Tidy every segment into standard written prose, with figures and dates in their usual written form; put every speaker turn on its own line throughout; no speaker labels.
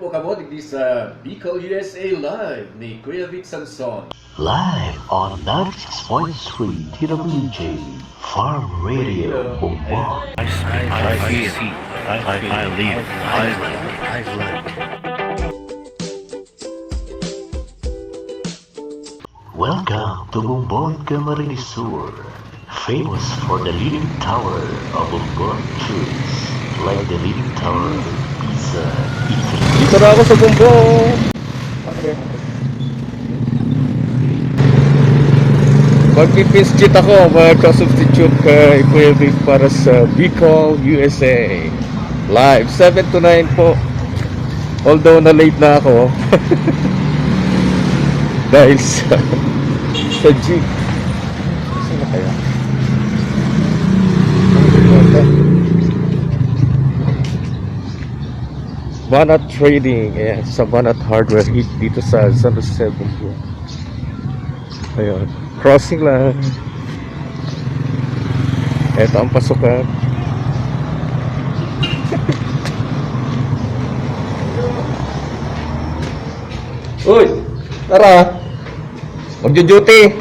po kamo digdi sa Bicol, USA Live ni Kuya Vic Sanson.
Live on 96.3 TWJ Farm Radio Bumbong. I feel, I live, I love. Welcome to Bumbong Camarines Sur, famous for the leaning tower of Bumbong Trees, like the leaning tower of Pisa, Italy.
Dito na ako sa Bumbong. Magpipinch cheat ako, magka-substitute kay Kuya Vic para sa Bicol, USA. Live, 7 to 9 po. Although na late na ako. Dahil sa jeep. Saan na kaya? Banat Trading, ayan, sa Banat Hardware dito sa San Jose, Bumbong. Ayun, crossing lang. Ito ang pasukan. Uy, tara, magjo-duty.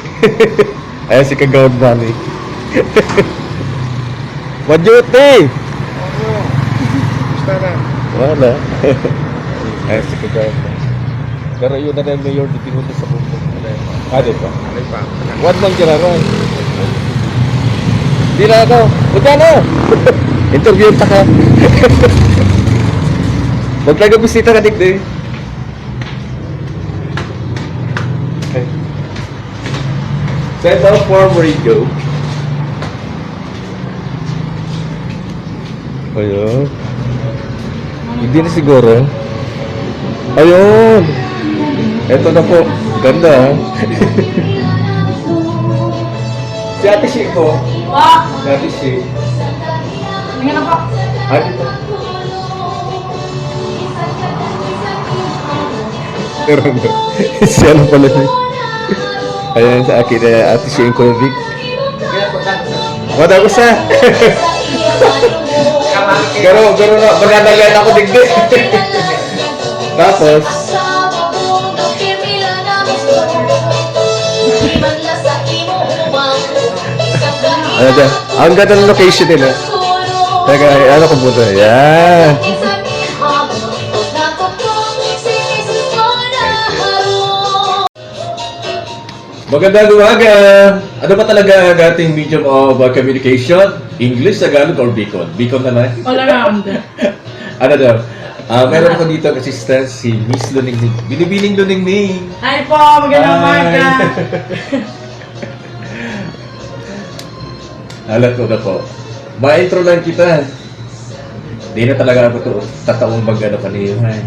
Ayan si Kagawad Bunny. Mag-duty.
Basta na.
Wala. Ayan si Kagawad Bunny. Pero yun na rin mayor dito dito sa Bumbong. Di ba?
Alay pa.
What bang kinaroon? Hindi na ako. Punta na! Interview ta ka. Maglaga bisita ka digdi. Okay. Set up Farm Radio. Ayun. Hindi na siguro. Ayun. Eto na po. Ganda ha. Si Ate Shi po. Si Ate Shi.
Tingnan na po.
Dito. Pero si ano pala siya. Ayan sa akin Ate Shi yung Kuya Vic. Wala ko sa. Garo na. Magandang ako digdi. Tapos ano dyan? Ang ganda ng location nila. Teka, ano ko muna? Yan. Magandang umaga! Ano ba talaga ang ating medium of communication? English, Tagalog, or Bicol? Bicol naman?
All around.
Ano daw? Meron ako dito ang assistant, si Miss Luningning. Binibining Luningning!
Hi po, magandang umaga.
Alam ko na po. Ma-intro lang kita. Di na talaga ako ito tataong mag-ano kanina.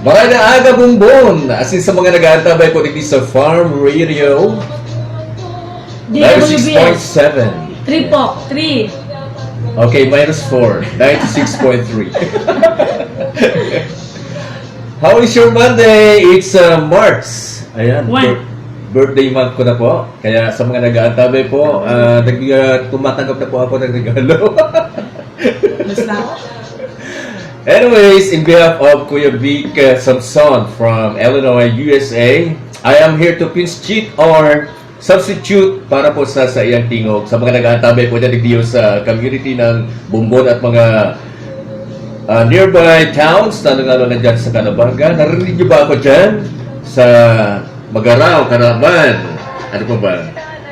Magandang aga, Bumbong! As in sa mga nag-aantabay ko dito sa Farm Radio
DWBS.
96.7.
3 po, 3.
Okay, minus 4. 96.3. How is your Monday? It's March. Ayan.
When?
Birthday month ko na po. Kaya sa mga nag-aantabay po, tumatanggap na po ako ng regalo.
Basta.
Anyways, in behalf of Kuya Vic Sanson from Illinois, USA, I am here to pinch cheat or substitute para po sa iyang tingog. Sa mga nag-aantabay po dyan dito sa community ng Bumbong at mga nearby towns, lalo-lalo na dyan sa Canabaga. Narinig niyo ba ako dyan? Sa Magaraw, Caraban, ano pa ba?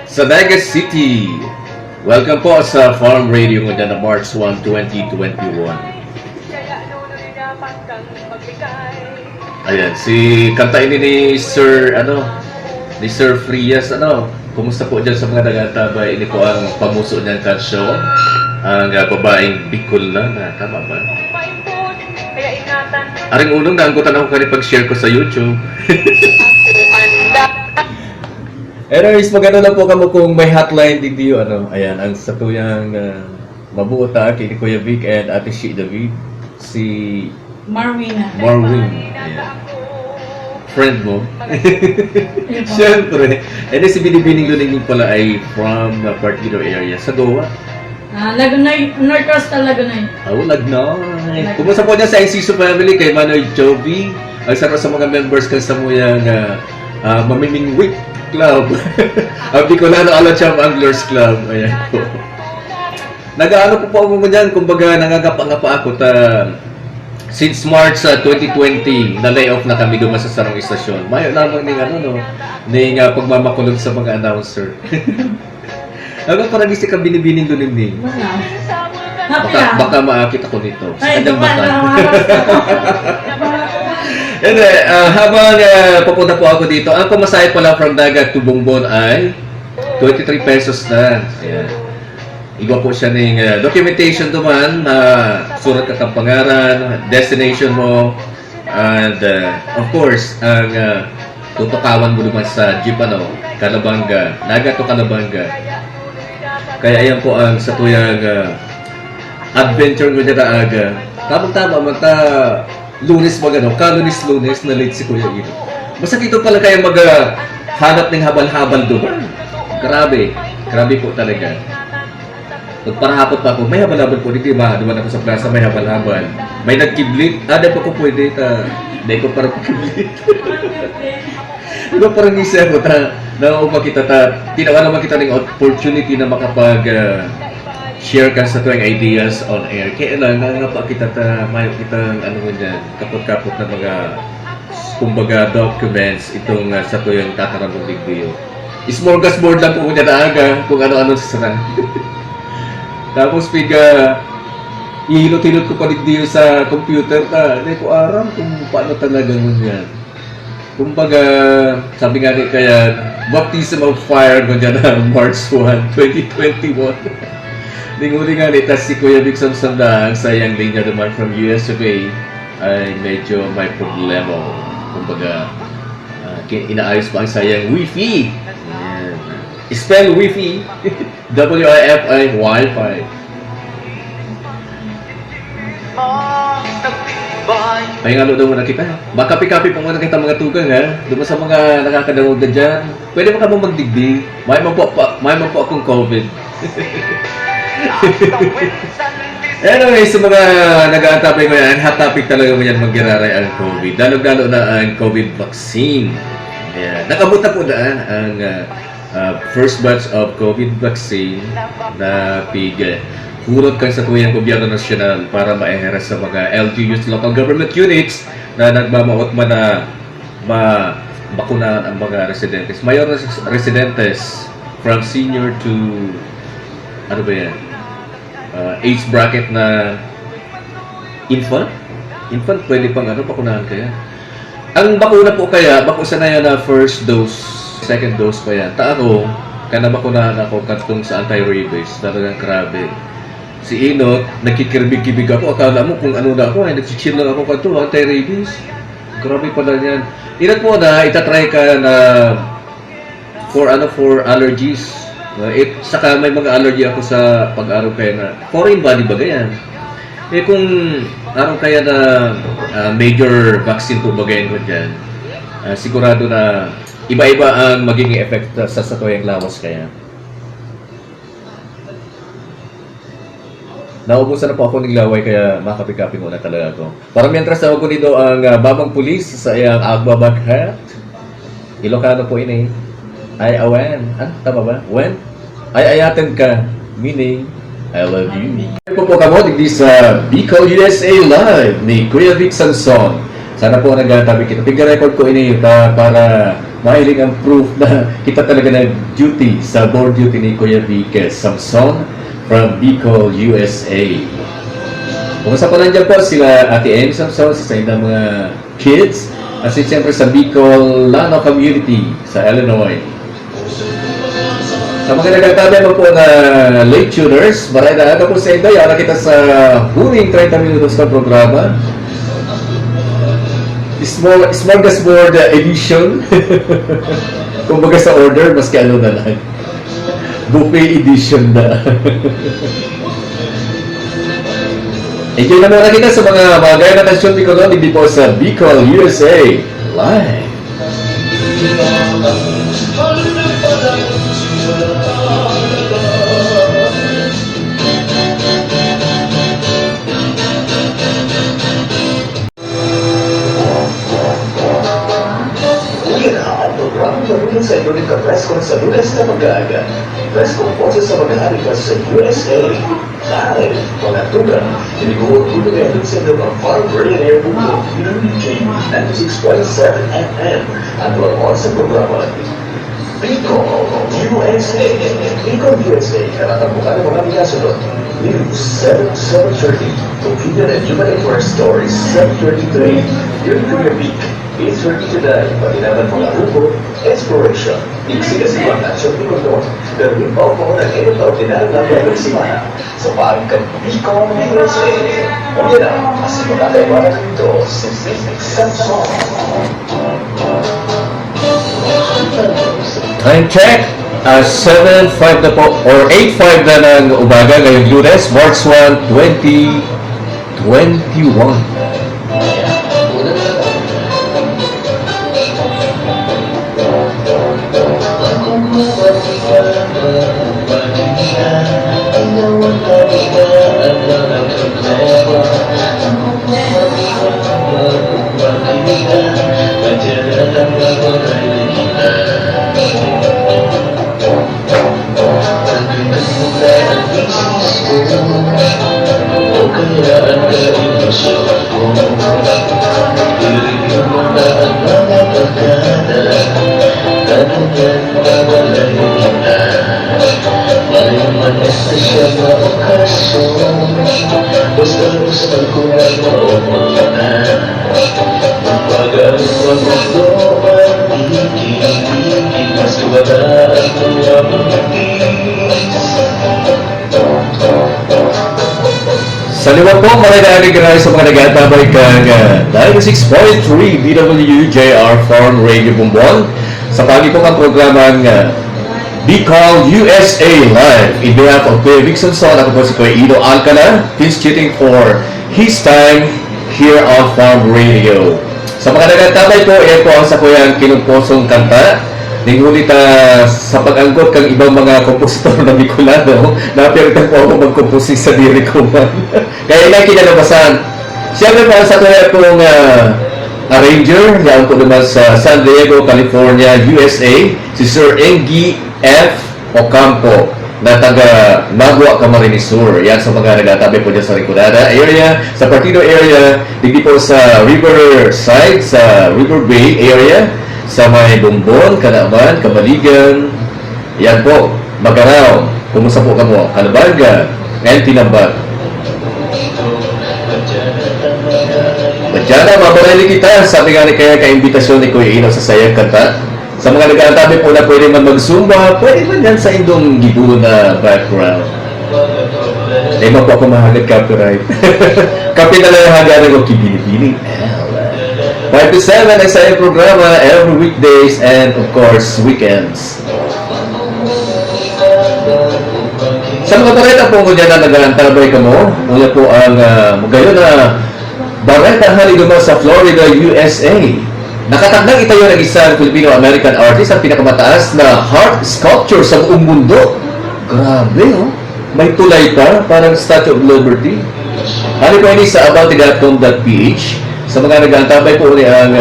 Sa Naga City. Welcome po sa Farm Radio mo dyan na March 1, 2021. Ayan, si kantain ni Sir, ni Sir Frias, kumusta po dyan sa mga nag-aantabay? Ini po ang pamuso niyang kansyon, ang babaeng Bicolana, tama ba? Aring unong naanggutan ako kanipag-share ko sa YouTube. Anyways, magano lang po kamo kung may hotline dito, ayan, ang satuyang mabuo ta kay Kuya Vic and Ate Shi David, si
Marwina.
Ayan. Friend mo. Siyempre. And then si Binibining Luningning pala ay from Partido area sa Goa.
Lagunay, North Coastal Lagunay.
Lagnay. Kumusta po niya sa Enciso family kay Manoy Joby? Ang sarap sa mga members kan sa muyang Mamiming Week Club. Ang Bicolano Alacham Anglers Club. Ayan po. Nag-ano po ako mo dyan, kumbaga nangangapa-ngapa ako since March 2020, na-layoff na kami doon sa sarong istasyon. Mayo lamang ning pagmamakulong sa mga announcer. Hanggang parang isip ka binibining doon ning.
Wala. Happy lang.
Baka maakit ako nito.
Ay,
Kanyang
dumaan
mata.
na maharas ako.
Anyway, habang papunta po ako dito, ang pamasahe pala from Dagat to Bongbon ay 23 pesos na. Ayan. Iba po siya ng documentation duman na surat ka kang pangaran, destination mo, and of course, ang tutukawan mo naman sa jeep Calabanga, Dagat to Calabanga. Kaya ayan po ang sa tuyang adventure ko dyan na aga. Tamang-tama, Lunes Lunes na late si Kuya Ino. Basta dito pala kayo hanap ng habal-habal doon. Grabe po talaga. Nagparahapot pa ako, may habal-habal po, di ba? Duman ako sa plaza, may habal-habal. May nagkiblit, di pa ko pwede, di ko parang kiblit. Di ba parang isa ako, nauupa kita, tinawa naman kita ng opportunity na makapag-share ka sa tuwing ideas on air. Kaya lang, nga pa kita, mayo kitang, kapot-kapot na mga, kumbaga, documents, itong sa tuwing tatarabong video. Smorgasbord lang po ko niya na aga, kung ano-ano sa sarang. Tapos ihilot-hilot ko pa rin sa computer hindi ko aram kung paano talaga nun yan. Kumbaga, sabi nga rin kaya, baptism of fire ko dyan na March 1, 2021. Linguli nga rin, tas si Kuya Vic Samsam ang sayang linya naman from US of A ay medyo may problema. Kumbaga, inaayos pa ang sayang Wi-Fi. Ayan. Spell Wi-Fi. W-I-F-I, Wi-Fi. Pahingalo daw muna kita. Makapi-kapi pa muna kita mga tugang ha. Doon sa mga nakakadawag na dyan. Pwede mo ka mong magdigdig. May man po akong COVID. Anyway, sa mga nag-aantapay ko yan, hot topic talaga mo yan mag-iraray ang COVID. Lalo-lalo na ang COVID vaccine. Ayan. Nakabuta po na ang first batch of COVID vaccine na hurot kan sa tuyang gobyerno nasyonal para ma-eheras sa mga LGUs, local government units na nagmamaot man na mabakunahan ang mga residentes. Mayor na residentes from senior to age bracket na infant pwede pang pakunahan kaya. Ang bakuna po kaya, bakusan na yan na first dose, second dose pa yan. Ako, kanabakunahan ako katong sa anti-rabies. Talagang grabe. Si Inot, nagkikirbig-kibig ako. Akala mo kung ano na ako, nagsichill lang ako kanto, anti-rabies. Grabe pala yan. Inot po na, itatry ka na for allergies. Saka may mga allergy ako sa pag-araw kaya na foreign body ba ganyan? Kung araw kaya na major vaccine po bagayan ko dyan, sigurado na iba-iba ang magiging effect sa tuyang lawas kaya. Naubusan na po ako ng laway kaya makapi-kapi muna talaga ako. Para mientras tawag ko dito ang babang pulis sa iyang agbabaghat. Ilocano po ini. Ay awen. Tama ba? When? Ay ayaten ka. Meaning, I love you. Po kamo digdi sa Bicol USA Live ni Kuya Vic Samson. Sana po nagtabi kita. Pigka-record ko ini para mahiling ang proof na kita talaga nag-duty sa board duty ni Kuya Vic Samson from Bicol USA. Kumusta po nandiyan po sila Ate Amy Samson sa inyong mga kids at siyempre sa Bicol Lano Community sa Illinois. Sa mga nagtabi mo po na late tuners, maray na po sa inyo. Yara kita sa huling 30 minutos na programa. Smorgasbord edition. Kumbaga sa order, maski ano na lang. Buffet edition na. Enjoy na muna kita sa mga gaya na tasyon Bicol, hindi po sa Bicol USA Live.
din sa inyo rin ka-press con sa Lunes na mag-aaga. Press con po sa mag-aari ka sa USA. Dahil, mga tuga, tiniguhod-ulo ngayon din sa inyo ang Farm Radio Buko, WKB 96.7 FM. Ang mga sa programa, Bicol USA. Bicol USA, kanatambukan ng mga bigasunod. News 7:30. Opinion and Human Network Stories 7:33. Your Career Week 8:30 today. Paginaman mga hubo, Exploration. Iksi kasi mga action pinuno. Pero yung pa po ng extraordinary na mga simana sa pagkang Bicol USA. O yan na, mas magkakaiba na ito si Samson.
Time check, 7:05 na po, or 8:05 na ng umaga ngayong Lunes, March 1, 2021. Sa liwa po, maraming sa mga nag-atabay kang 96.3 BWJR Farm Radio Bumbon. Sa pagi po ang programang Bicol USA Live. In behalf of Kuya Vic Sanson, ako po si Kuya Ido Alcala, he's cheating for his time here on Farm Radio. Sa mga nag-atabay po, yan po ang sa kuyang kinumposong kanta. Ningulit sa pag-anggot kang ibang mga kompositor na Bicolano, napiritan po ako mag-composing sa diri ko man. Kaya na kinalabasan. Siyempre po sa kaya pong arranger, yan po naman sa San Diego, California, USA, si Sir Engie F. Ocampo, na taga Nagua, Camarines Sur. Yan sa mga nagatabi po dyan sa Riconada area, sa Partido area, hindi po sa Riverside, sa River Bay area, sa may Bumbon, Kanaman, Kabaligan. Yan po, Magaraw, kumusta po ka mo? Kalabanga, and Tinambag. Madyana, mabarali kita. Sabi nga ni kaya ka-imbitasyon ni Kuya Ino sa sayang kanta. Sa mga nag-aantabi po na pwede man mag-zumba, pwede man yan sa indong gibu na background. Hindi mo po ako mahagad copyright. Kapi na lang hagaran ko kibini-bini. 5 to 7 ang sayang programa every weekdays and of course weekends. Sa mga bareta po ko dyan na nag-aantabay ka mo, una po ang magayon na bareta haliduma sa Florida, USA. Nakatagdag itayo ng isang Filipino-American artist ang pinakamataas na heart sculpture sa buong mundo. Grabe, oh. May tulay pa, parang Statue of Liberty. Ano po ini sa abante.com.ph. Sa mga nag-aantabay po ni ang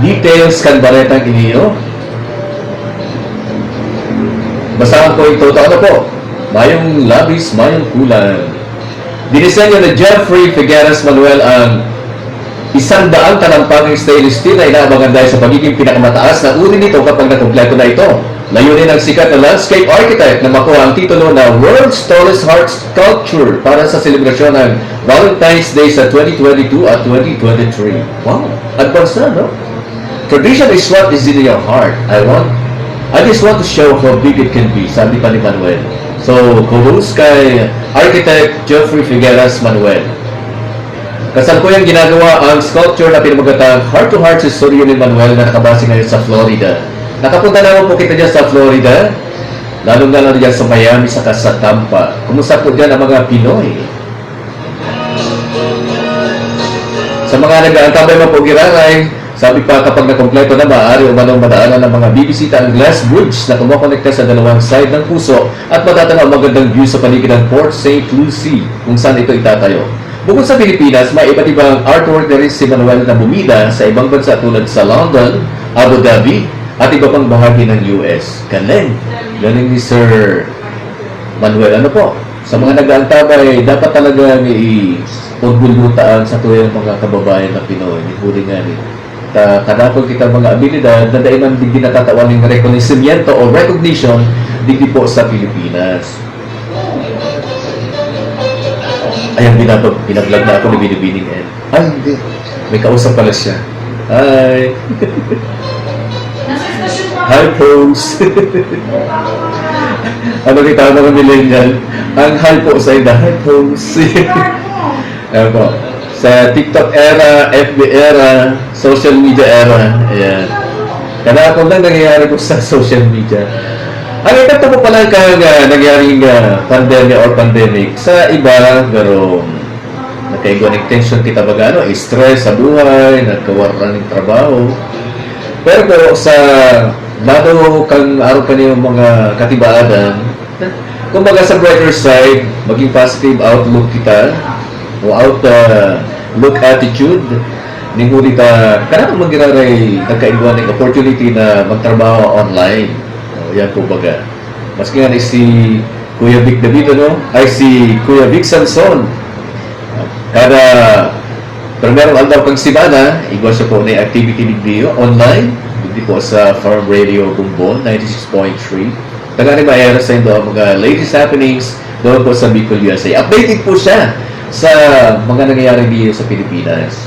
details kan baretang iniyo. Basahan po ito. Ano po? Mayong labis, mayong kulang. Dinisenyo na Jeffrey Figueras Manuel ang 100 talampanging stainless steel na inaabangan dahil sa pagiging pinakamataas na uri nito kapag nakumpleto na ito. Layunin ng sikat na landscape architect na makuha ang titulo na World's Tallest Heart Sculpture para sa selebrasyon ng Valentine's Day sa 2022 at 2023. Wow! Advance na, no? Tradition is what is in your heart. I just want to show how big it can be, sabi pa ni Manuel. So, kudos kay Architect Jeffrey Figueras Manuel. Kasalukuyang ginagawa ang sculpture na pinamagatang Heart to Heart sa studio ni Manuel na nakabase ngayon sa Florida. Nakapunta naman po kita dyan sa Florida, lalong-lalo dyan sa Miami, saka sa Tampa. Kumusta po dyan ang mga Pinoy? Sa mga nag-aantabay mo po giraray, sabi pa kapag nakompleto na maaari umanong madaanan ng mga bibisita ang glass bridge na kumokonekta sa dalawang side ng puso at matatanaw ang magandang view sa paligid ng Port St. Lucie kung saan ito itatayo. Bukod sa Pilipinas, may iba't ibang artwork na rin si Manuel na bumida sa ibang bansa tulad sa London, Abu Dhabi, at iba pang bahagi ng US. Galing. Galing ni Sir Manuel. Ano po? Sa mga nag-aantabay, dapat talaga i-pagbulutaan sa tuyang mga kababayan na Pinoy. Huli nga ni. Kadapon kita mga abilidad na daiman digdi natatawan ng rekonisimiento o recognition digdi po sa Pilipinas. Ayan, binablag na ako ni Binibining N. Ay, hindi. May kausap pala siya. Hi.
Nasa station pa.
Hi, folks. Ano kita mga millennial? Ang hi po sa inyo. Hi, folks. Ayan po. Sa TikTok era, FB era, social media era. Ayan. Kanakon lang nangyayari po sa social media. Ang ito po pala kang nangyaring pandemic. Sa iba, pero nagkaigwan ng tension kita baga, ano, stress sa buhay, nagkawaran ng trabaho. Pero po, sa lado kang araw pa niyo mga katibaadan, kumbaga sa brighter side, maging positive outlook kita, o outlook attitude, ni ngunit kanang magiraray nagkaigwan ng opportunity na magtrabaho online. Yan po baga. Maski nga si Kuya Vic David, ano? Ay si Kuya Vic Sanson. Kada primerong aldaw kang simana, igwa siya po na activity video online. Hindi po sa Farm Radio Bumbon, 96.3. Tagani maayara sa inyo ang mga latest happenings doon po sa Bicol, USA. Updated po siya sa mga nangyayari dito sa Pilipinas.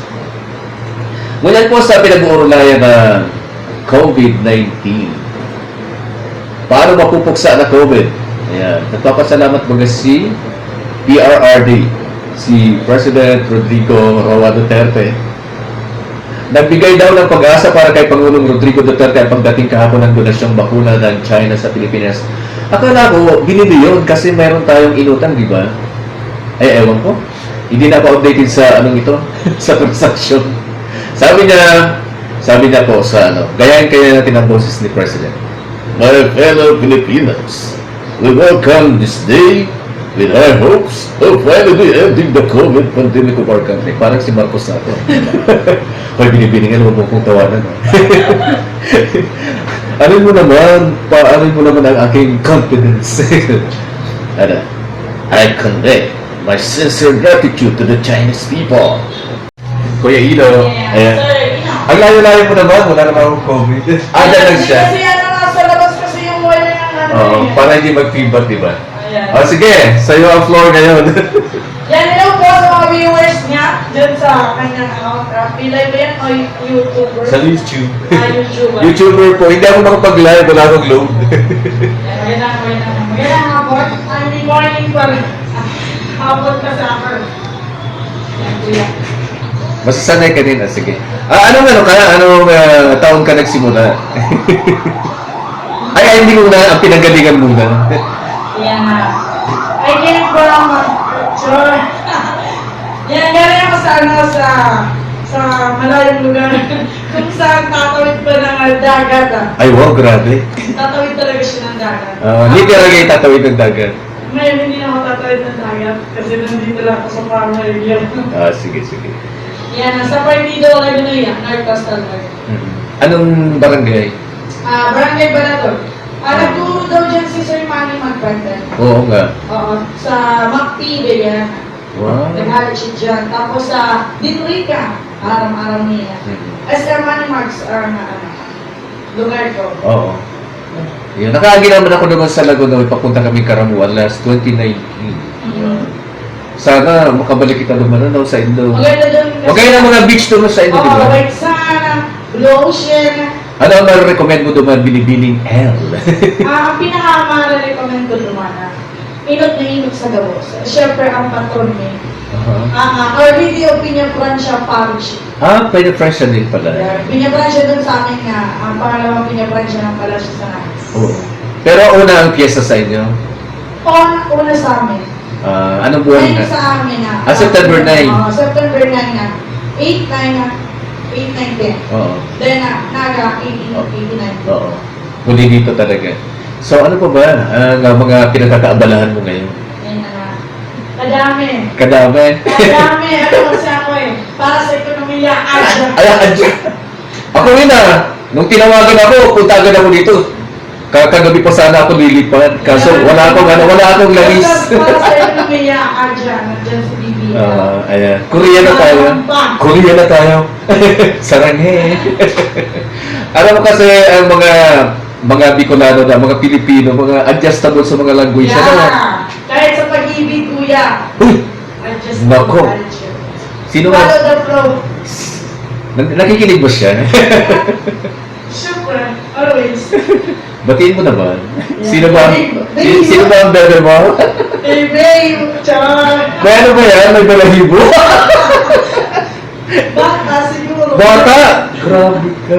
Ngunyan po sa pinag-uulayan ng COVID-19. Paano mapupuksa na COVID? Ayan. Nagpapasalamat mga si PRRD, si President Rodrigo Roa Duterte. Nagbigay daw ng pag-asa para kay Pangulong Rodrigo Duterte ang pagdating kahapon ng donasyong bakuna ng China sa Pilipinas. Akala ko, binili yun kasi mayroon tayong inutang, di ba? Ay, ewan ko. Hindi na ako updated sa anong ito, sa transaction. Sabi niya po sa gayahin kaya natin ang boses ni President. My fellow Filipinos, we welcome this day with high hopes of finally ending the COVID pandemic of our country. Parang si Marcos nato. Kaya binibiningan mo kong tawanan. Anin mo naman ang aking confidence. I convey my sincere gratitude to the Chinese people. Kuya Ilo, ayan. Ang layo-layo mo naman, wala naman akong COVID. Dyan lang siya.
Kasi ano nga, sa labas kasi yung wala yung
Oo, para hindi mag-feedback, di ba? Sige, sa'yo ang floor ngayon.
Yan, hello po sa mga viewers niya dyan sa kanyang account. Pilay ba yan o YouTuber?
Sa YouTube.
YouTuber.
YouTuber po, hindi ako makapag-live, wala akong load.
Magandang hapon. Good morning pa rin. Hapon ka sa akin. Yan, kuya.
Masasanay ka din, sige. Anong taon ka nagsimula? Ay, hindi muna, ang pinanggalingan muna.
Yan na. I came from, yan, galing ako sa malayong lugar. Kung saan tatawid pa ng dagat.
Ay, wow, grabe.
Tatawid talaga siya ng dagat.
Literal kayo tatawid ng dagat.
Ngayon, hindi na ako tatawid ng dagat kasi nandito lang ako sa farm area.
Sige.
Yan, sa Partido Laguna, North Coastal Park.
Anong barangay?
Barangay Banator. Nagturo daw dyan si Sir Manny Magbantan.
Oo nga.
Oo, sa Macpi, yan.
Wow.
Nag-halit siya dyan. Tapos sa Dinrica, aram-aram niya. Sir Manny Marks, lugar ko.
Oo. Yun, nakaagi naman ako naman sa Laguna, papunta kami Karamuan last 2019. Sana makabalik kita naman sa Indo.
Maganda doon.
Huwag kayo ng mga beach doon sa Indo, di ba?
White Sand, Blue Ocean.
Ano ang recommend mo doon, Binibining L?
Ang pinaka-recommend ko naman inot na inot sa gabos. Siyempre, ang patron niya. Already Piña Francia Parish.
Pwede fresh din pala.
Piña Francia doon sa amin nga. Ang pangalawang Piña Francia ng pala siya sa Nais.
Oo. Pero una ang piyesta sa inyo?
Una sa amin.
Anong buwan
Ngayon
na?
sa amin na.
September 9.
September 9 na. 8, 9, 10.
Oo.
Then, naga 89.
Oo. Huli dito talaga. So ano pa ba ang mga pinagkakaabalahan mo ngayon?
Yan na. Kadami.
Kadami.
Ano kasi ako para sa ekonomiya.
Ay, ako rin Nung tinawagan ako, punta agad ako dito. Kagabi pa sana ako lilipad. Kaso wala akong langis.
Para sa inyo kaya dyan si Bibi.
Ayan. Korea na tayo. Korea na tayo. Saranghe. Alam mo kasi ang mga Bicolano na, mga Pilipino, mga adjustable sa mga language.
Yeah. Kahit sa pag-ibig, kuya.
Uy!
Adjust
Nako. Sino
Follow
ba?
the flow.
Nakikinig mo siya?
Siyempre, always.
Batiin mo naman.
Yeah.
Sino ba ang bebe mo?
Hey, babe. Char.
May ano ba yan? May balahibo?
Bata siguro.
Bata! Grabe ka.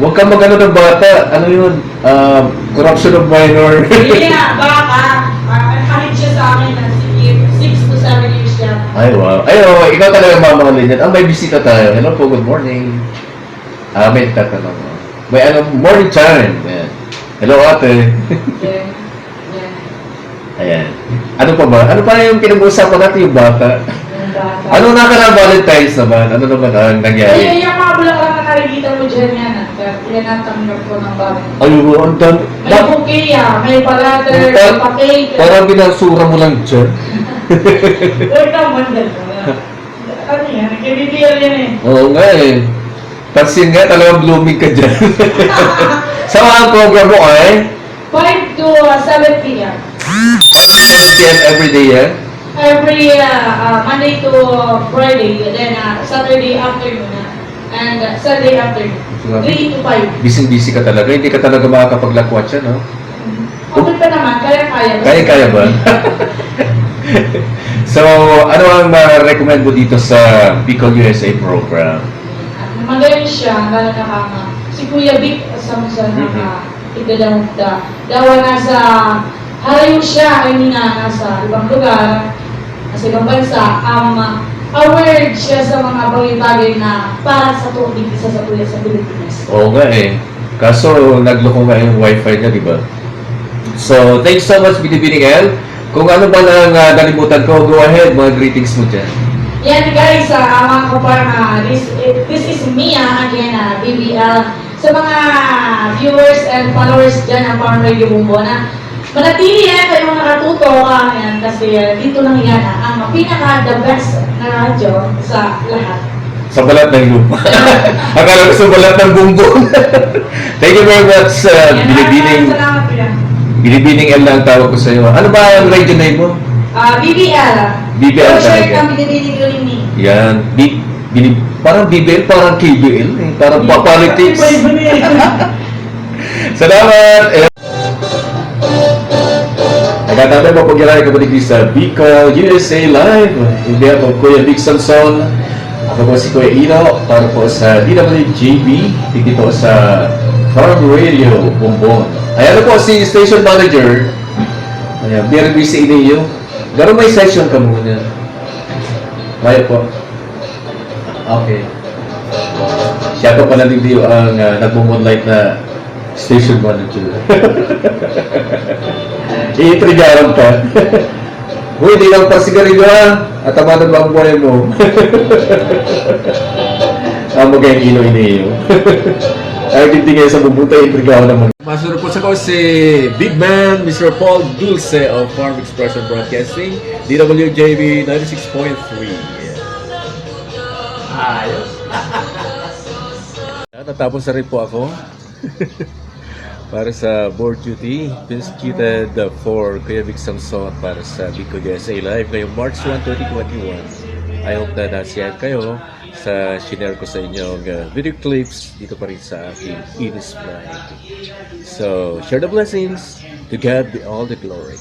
Huwag kang mag-ano ng bata. Ano yun? Corruption of minor.
Hindi nga, baka. Kahit siya sa akin na 6 to 7 years siya.
Ay, wow. Ay, oh, ikaw talaga mamahalin yan. May bisita tayo. Hello po, good morning. May tatanong. May morning time. Ayan. Hello, ate.
Yeah.
Ayan. Ano pa ba? Ano pa yung pinag-uusapan natin yung bata?
Yung bata.
Ano na Valentine's naman? Ano naman ang nangyari?
Ay, yung mga bulaklak na nakikita mo dyan yan. Yan ang tanggap ko ng bagay.
Ay, ang dami.
May bouquet, may palater, may pa-cake.
Parang binasura mo lang dyan.
Huwag naman gano'n. Ano yan? Nag-reveal yan eh.
Oo nga eh. Pansin nga, talagang blooming ka dyan. Sa mga program mo ay
5 to 7 p.m.
7 p.m. every day yan?
Every Monday to Friday, and then Saturday afternoon, and Sunday afternoon. 3 to 5.
Busy-busy ka talaga. Hindi ka talaga makakapaglakwat siya, no?
Okay pa naman, kaya-kaya.
Kaya ba? So, ano ang ma-recommend mo dito sa Bicol USA program?
Magaling siya, lalo na kama. Si Kuya Vic, asam sa ikadamukta. Dawa nasa harayo siya, I mean nasa ibang lugar, nasa ibang bansa, aware siya sa mga bagay-bagay na para sa tubig isa sa kuya sa Pilipinas.
Oo nga eh. Kaso, nagloko nga yung wifi niya, di ba? So, thanks so much, Binibining L. Kung ano ba nang nalimutan ko, go ahead, mga greetings mo dyan.
Yan guys, mga kaparma, this is Mia again, BBL. Sa mga viewers and followers dyan ng Farm Radio Bumbo na manatili yan kayong nakatuto yan, kasi dito lang yan ang pinaka-the best na radyo sa lahat.
Sa balat ng lupa. Akala ko sa balat ng bumbong. Thank you very much, Binibining.
Salamat po yan.
Binibining L na ang tawag ko sa iyo. Ano ba ang radio name mo?
BBL.
BBL
So, share
talaga.
kang binibinig ko rin ni.
Yan. Parang BBL, parang KBL. Eh. Parang politics. Salamat! Nagkatabi mo pagkilala ka ba sa Bicol USA Live? Hindi ako Kuya Vic Sanson. Ako po si Kuya Ino para po sa DWJB dito sa Farm Radio Bumbon. Ayan po si Station Manager. Ayan, very busy iniyo. Garo may session ka muna. Kaya po. Okay. Siya ko pala video ang nagmo-moonlight na station manager. I-triggeran ka. Uy, hindi lang pasigarilyo ha. At tamanan mo ang buhay mo. Amo kayong ino-iniyo. Ay, hindi kayo sa bubuta, i-triggeran naman. Masuro po sa ko si Big Man, Mr. Paul Dulce of Farm Expression Broadcasting, DWJB 96.3. Ayos. Natapos na rin po ako. Para sa board duty, pinstituted for Kuya Vic Samson para sa Bicol USA Live ngayong March 1, 2021. I hope na nasiyahan kayo sa shinare ko sa inyong video clips dito pa rin sa aking Inis Blind. So, share the blessings. To God be all the glory.